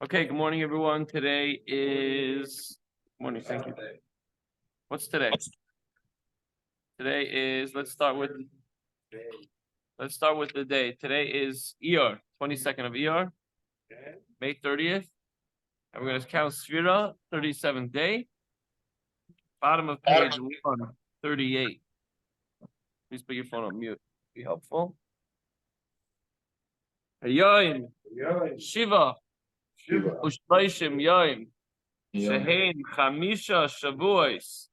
Okay, good morning, everyone. Today is morning. Thank you. What's today? Today is let's start with the day. Today is Iyar, 22nd of Iyar, May 30th, and we're going to count Sfira, 37th day, bottom of page 138. Please put your phone on mute. Be helpful. Hayoim, Shiva, Ushleishim Yoim, Shehein Chamisha Shavuos.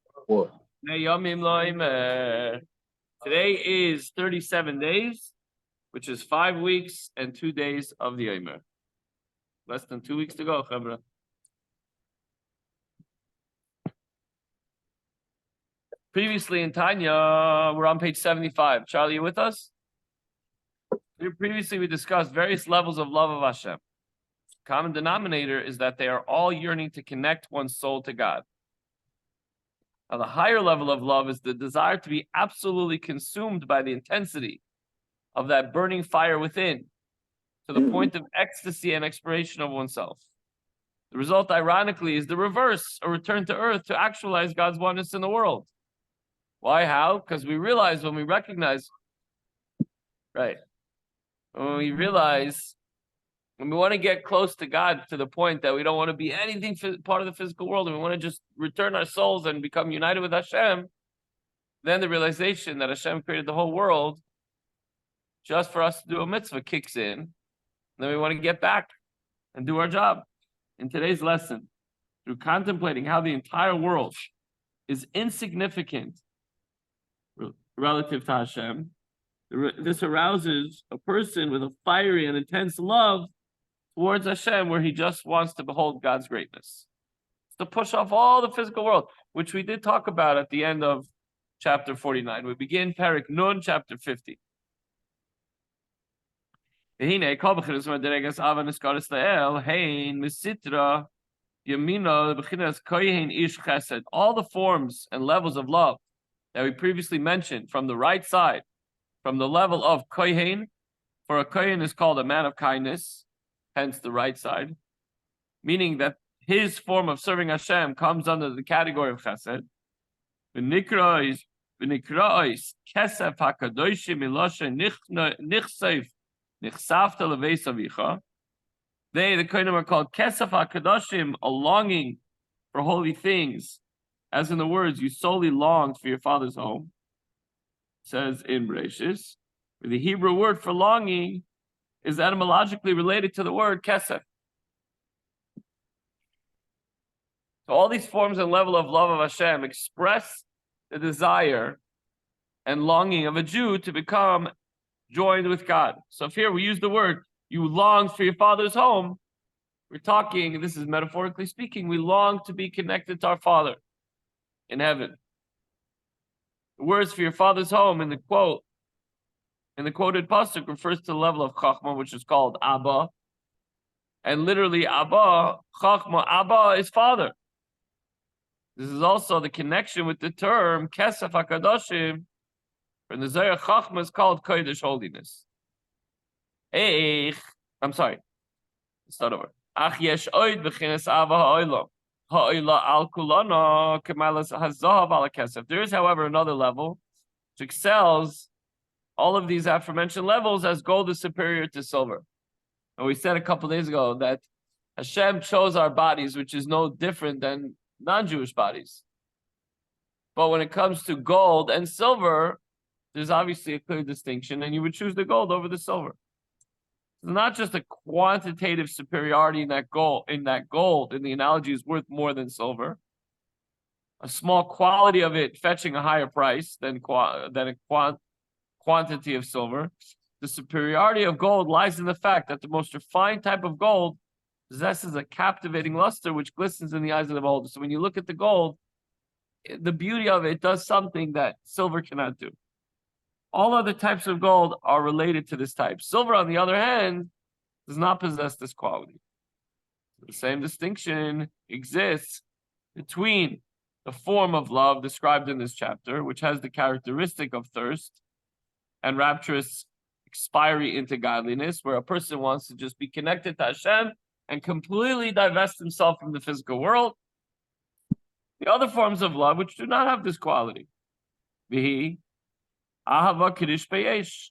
Today is 37 days, which is 5 weeks and 2 days of the Omer. Less than 2 weeks to go, Chabra. Previously in Tanya, we're on page 75. Charlie, you with us? Previously, we discussed various levels of love of Hashem. Common denominator is that they are all yearning to connect one's soul to God. Now, the higher level of love is the desire to be absolutely consumed by the intensity of that burning fire within, to the point of ecstasy and expiration of oneself. The result, ironically, is the reverse, a return to earth to actualize God's oneness in the world. Why? How? Because we realize when we recognize, right, when we want to get close to God to the point that we don't want to be anything part of the physical world, and we want to just return our souls and become united with Hashem, then the realization that Hashem created the whole world just for us to do a mitzvah kicks in, and then we want to get back and do our job. In today's lesson, through contemplating how the entire world is insignificant relative to Hashem, this arouses a person with a fiery and intense love towards Hashem, where he just wants to behold God's greatness. It's to push off all the physical world, which we did talk about at the end of chapter 49. We begin Parak Nun, chapter 50. All the forms and levels of love that we previously mentioned from the right side, from the level of kohen, for a kohen is called a man of kindness, hence the right side, meaning that his form of serving Hashem comes under the category of chesed. V'nikra is kesef hakadoshim miloshe nichseif nichsafta leveis avicha. They, the kohenim, are called kesef hakadoshim, a longing for holy things, as in the words, you solely longed for your father's home. It says in Bereshis, the Hebrew word for longing is etymologically related to the word kesef. So all these forms and level of love of Hashem express the desire and longing of a Jew to become joined with God. So if here we use the word, you longed for your father's home, we're talking, this is metaphorically speaking, we long to be connected to our Father in heaven. The words for your father's home in the quoted pasuk refers to the level of chachma, which is called Abba, and literally Abba, chachma, Abba is father. This is also the connection with the term kesef hakadoshim. From the Zohar, chachma is called kodesh, holiness. I'm sorry. Let's start over. Ach yesh oid b'chinas Abba ha'olam. There is, however, another level which excels all of these aforementioned levels, as gold is superior to silver. And we said a couple of days ago that Hashem chose our bodies, which is no different than non-Jewish bodies. But when it comes to gold and silver, there's obviously a clear distinction, and you would choose the gold over the silver. It's not just a quantitative superiority in that gold, in the analogy, is worth more than silver. A small quality of it fetching a higher price than a quantity of silver. The superiority of gold lies in the fact that the most refined type of gold possesses a captivating luster which glistens in the eyes of the beholder. So when you look at the gold, the beauty of it does something that silver cannot do. All other types of gold are related to this type. Silver, on the other hand, does not possess this quality. The same distinction exists between the form of love described in this chapter, which has the characteristic of thirst and rapturous expiry into godliness, where a person wants to just be connected to Hashem and completely divest himself from the physical world. The other forms of love, which do not have this quality. Vihi, ahava kiddush beyesh.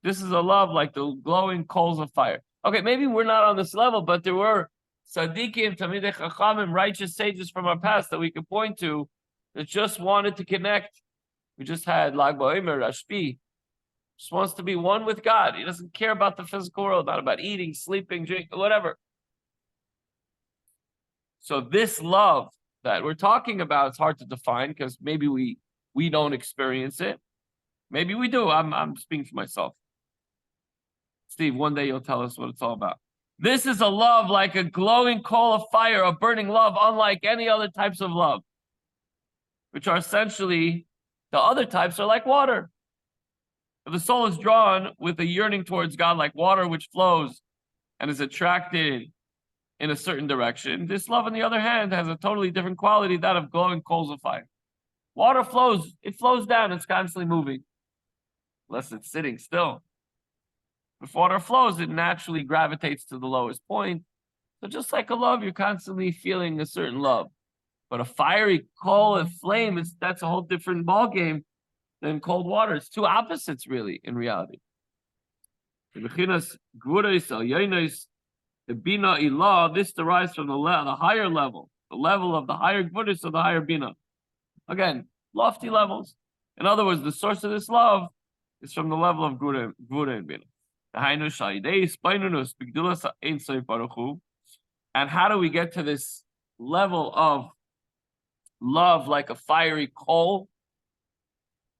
This is a love like the glowing coals of fire. Okay, maybe we're not on this level, but there were tzaddikim, tamidei chachamim, righteous sages from our past that we could point to that just wanted to connect. We just had Lag BaOmer, Rashbi, just wants to be one with God. He doesn't care about the physical world, not about eating, sleeping, drinking, whatever. So this love that we're talking about, it's hard to define because maybe we don't experience it. Maybe we do. I'm speaking for myself. Steve, one day you'll tell us what it's all about. This is a love like a glowing coal of fire, a burning love, unlike any other types of love, which are essentially, the other types are like water. If the soul is drawn with a yearning towards God like water which flows and is attracted in a certain direction, this love, on the other hand, has a totally different quality, that of glowing coals of fire. Water flows, it flows down, it's constantly moving, unless it's sitting still. If water flows, it naturally gravitates to the lowest point. So just like a love, you're constantly feeling a certain love. But a fiery coal and flame, that's a whole different ballgame than cold water. It's two opposites, really, in reality. The bina ilah, this derives from the higher level, the level of the higher gvuris of the higher bina. Again, lofty levels. In other words, the source of this love is from the level of gvura and bina. And how do we get to this level of love like a fiery coal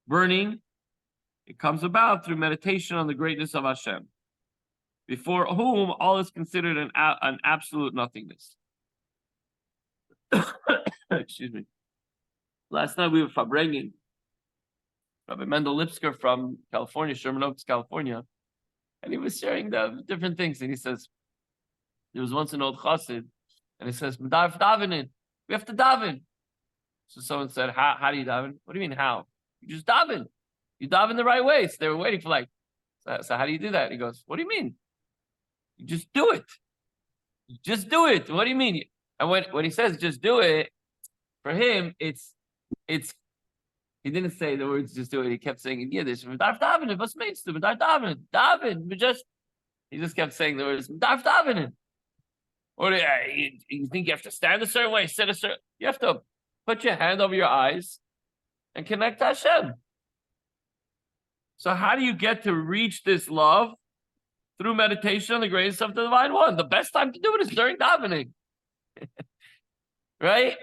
burning? It comes about through meditation on the greatness of Hashem, before whom all is considered an absolute nothingness. Excuse me. Last night we were farbrengen. Rabbi Mendel Lipsker from California, Sherman Oaks, California, and he was sharing the different things. And he says, there was once an old chassid, and he says, we have to daven. So someone said, how do you daven? What do you mean, how? You just daven. You daven the right way. So they were waiting for so how do you do that? He goes, what do you mean? You just do it. You just do it. What do you mean? And when he says just do it, for him, it's he didn't say the words just do it. He kept saying in Yiddish, daven, was meinst du? Daven, he just kept saying the words, daven. Or you think you have to stand a certain way, sit a certain, you have to put your hand over your eyes and connect to Hashem. So how do you get to reach this love? Through meditation on the greatness of the Divine One. The best time to do it is during davening. Right?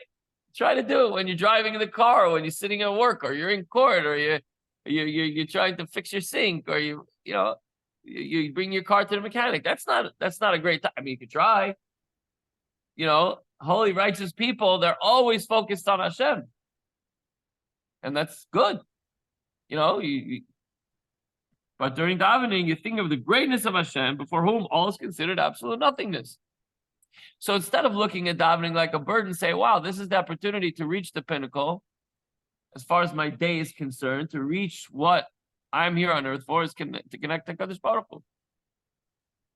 Try to do it when you're driving in the car, or when you're sitting at work, or you're in court, or you're trying to fix your sink, or you bring your car to the mechanic. That's not a great time. I mean, you could try. Holy, righteous people, they're always focused on Hashem. And that's good. But during davening, you think of the greatness of Hashem, before whom all is considered absolute nothingness. So instead of looking at davening like a burden, say, wow, this is the opportunity to reach the pinnacle, as far as my day is concerned, to reach what I'm here on earth for, is to connect to Kadosh Baruch Hu.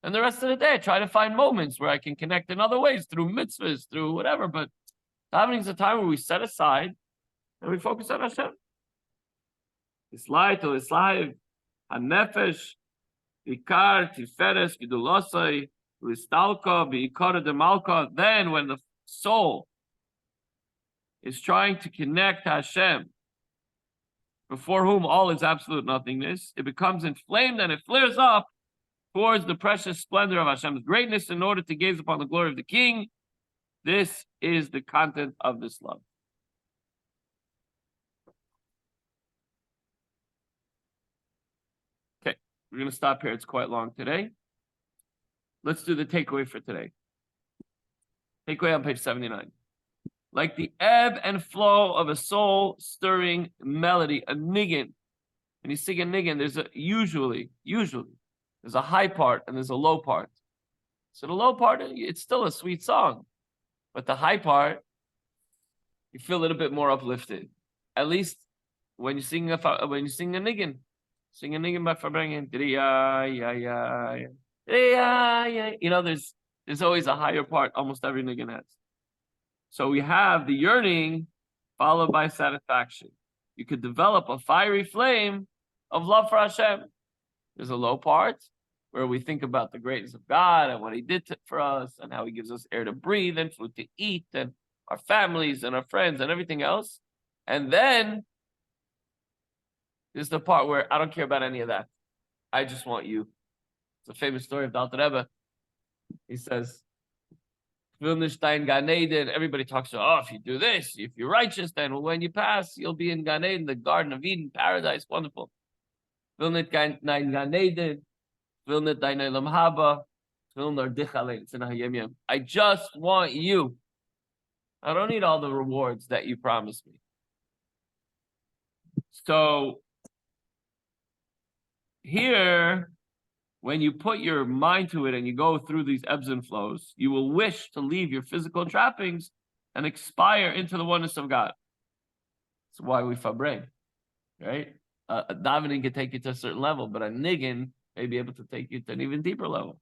And the rest of the day, I try to find moments where I can connect in other ways, through mitzvahs, through whatever. But davening is a time where we set aside and we focus on Hashem. Islai to Islai, HaNefesh, Ikar, Tiferes, Gidulosai, Listalka, Biikara de Malka. Then when the soul is trying to connect to Hashem, before whom all is absolute nothingness, it becomes inflamed and it flares up towards the precious splendor of Hashem's greatness in order to gaze upon the glory of the King. This is the content of this love. Okay, we're going to stop here. It's quite long today. Let's do the takeaway for today. Takeaway on page 79. Like the ebb and flow of a soul stirring melody, a niggin. When you sing a niggin, there's usually there's a high part and there's a low part. So the low part, it's still a sweet song, but the high part, you feel a little bit more uplifted. At least when you sing a niggin, sing a niggin by farbrengen. There's There's always a higher part, almost every niggun has. So we have the yearning followed by satisfaction. You could develop a fiery flame of love for Hashem. There's a low part where we think about the greatness of God and what He did for us and how He gives us air to breathe and food to eat and our families and our friends and everything else. And then there's the part where I don't care about any of that. I just want you. It's a famous story of the Alter Rebbe. He says, Gan Eden. Everybody talks about, if you do this, if you're righteous, then when you pass, you'll be in Gan Eden, the Garden of Eden, paradise, wonderful. Gan Eden. I just want you. I don't need all the rewards that you promised me. So here, when you put your mind to it and you go through these ebbs and flows, you will wish to leave your physical trappings and expire into the oneness of God. That's why we fabrate, right? A davening can take you to a certain level, but a niggin may be able to take you to an even deeper level.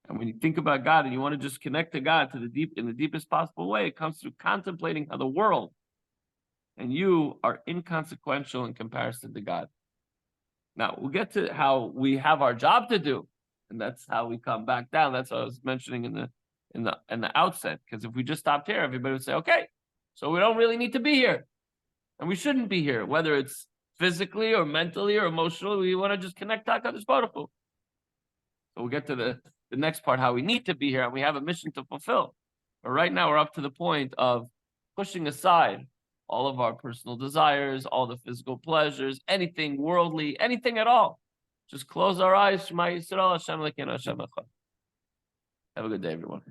And when you think about God and you want to just connect to God to the deep in the deepest possible way, it comes through contemplating how the world and you are inconsequential in comparison to God. Now we'll get to how we have our job to do, and that's how we come back down. That's what I was mentioning in the outset. Because if we just stopped here, everybody would say, "Okay, so we don't really need to be here, and we shouldn't be here, whether it's physically or mentally or emotionally. We want to just connect to HaKadosh Baruch Hu." So we'll get to the next part, how we need to be here, and we have a mission to fulfill. But right now, we're up to the point of pushing aside all of our personal desires, all the physical pleasures, anything worldly, anything at all. Just close our eyes. Shema Yisrael, Hashem Elokeinu, Hashem Echad. Have a good day, everyone.